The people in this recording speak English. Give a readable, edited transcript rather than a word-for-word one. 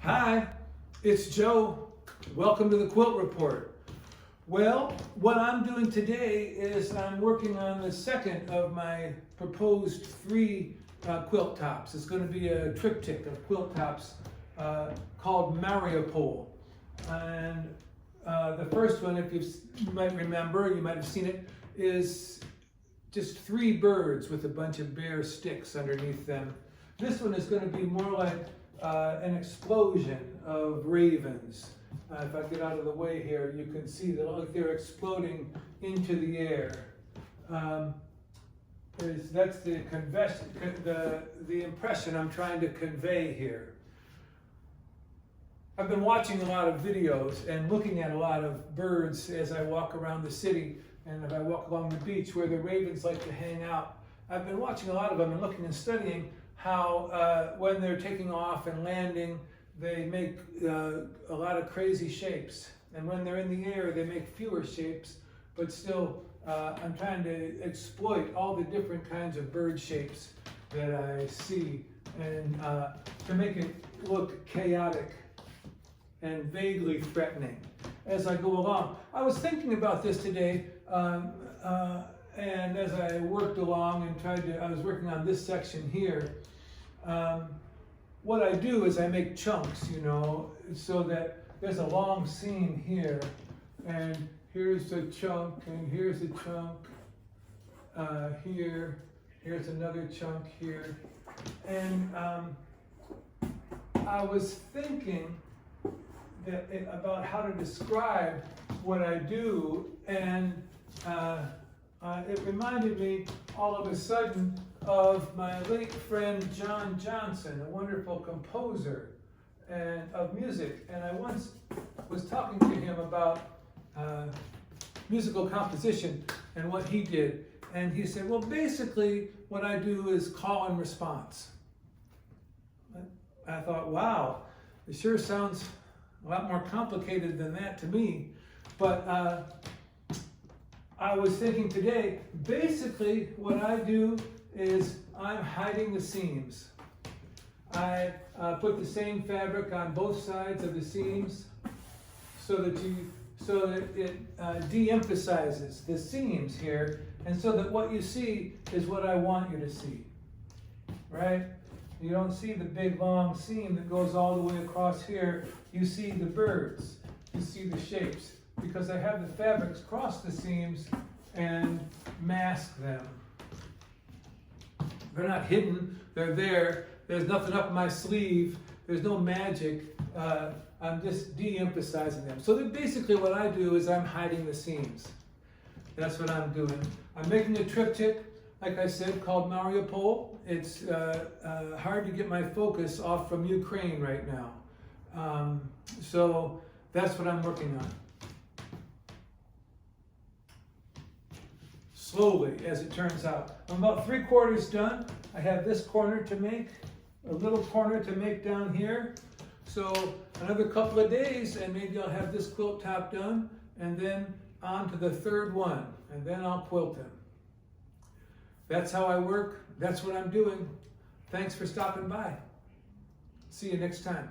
Hi, it's Joe. Welcome to the Quilt Report. Well, what I'm doing today is I'm working on the second of my proposed three quilt tops. It's going to be a triptych of quilt tops called Mariupol. And the first one, if you might remember, you might have seen it, is just three birds with a bunch of bare sticks underneath them. This one is going to be more like an explosion of ravens. If I get out of the way here, you can see that like they're exploding into the air. That's the impression I'm trying to convey here. I've been watching a lot of videos and looking at a lot of birds as I walk around the city and if I walk along the beach where the ravens like to hang out. I've been watching a lot of them and looking and studying how when they're taking off and landing, they make a lot of crazy shapes. And when they're in the air, they make fewer shapes, but still I'm trying to exploit all the different kinds of bird shapes that I see and to make it look chaotic and vaguely threatening as I go along. I was thinking about this today and as I worked along and I was working on this section here, what I do is I make chunks, you know, so that there's a long seam here, and here's a chunk, and here's a chunk here, here's another chunk here. And I was thinking about how to describe what I do, and it reminded me all of a sudden of my late friend John Johnson, a wonderful composer of music. And I once was talking to him about musical composition and what he did. And he said, well, basically what I do is call and response. I thought, wow, it sure sounds a lot more complicated than that to me. But I was thinking today, basically what I do is I'm hiding the seams. I put the same fabric on both sides of the seams so that it de-emphasizes the seams here, and so that what you see is what I want you to see, right? You don't see the big long seam that goes all the way across here. You see the birds, you see the shapes, because I have the fabrics cross the seams and mask them. They're not hidden, they're there. There's nothing up my sleeve, there's no magic. I'm just de-emphasizing them. So that basically what I do is I'm hiding the seams. That's what I'm doing. I'm making a triptych, like I said, called Mariupol. It's hard to get my focus off from Ukraine right now. So that's what I'm working on. Slowly, as it turns out. I'm about 3/4 done. I have this corner to make, a little corner to make down here. So another couple of days and maybe I'll have this quilt top done, and then on to the third one, and then I'll quilt them. That's how I work. That's what I'm doing. Thanks for stopping by. See you next time.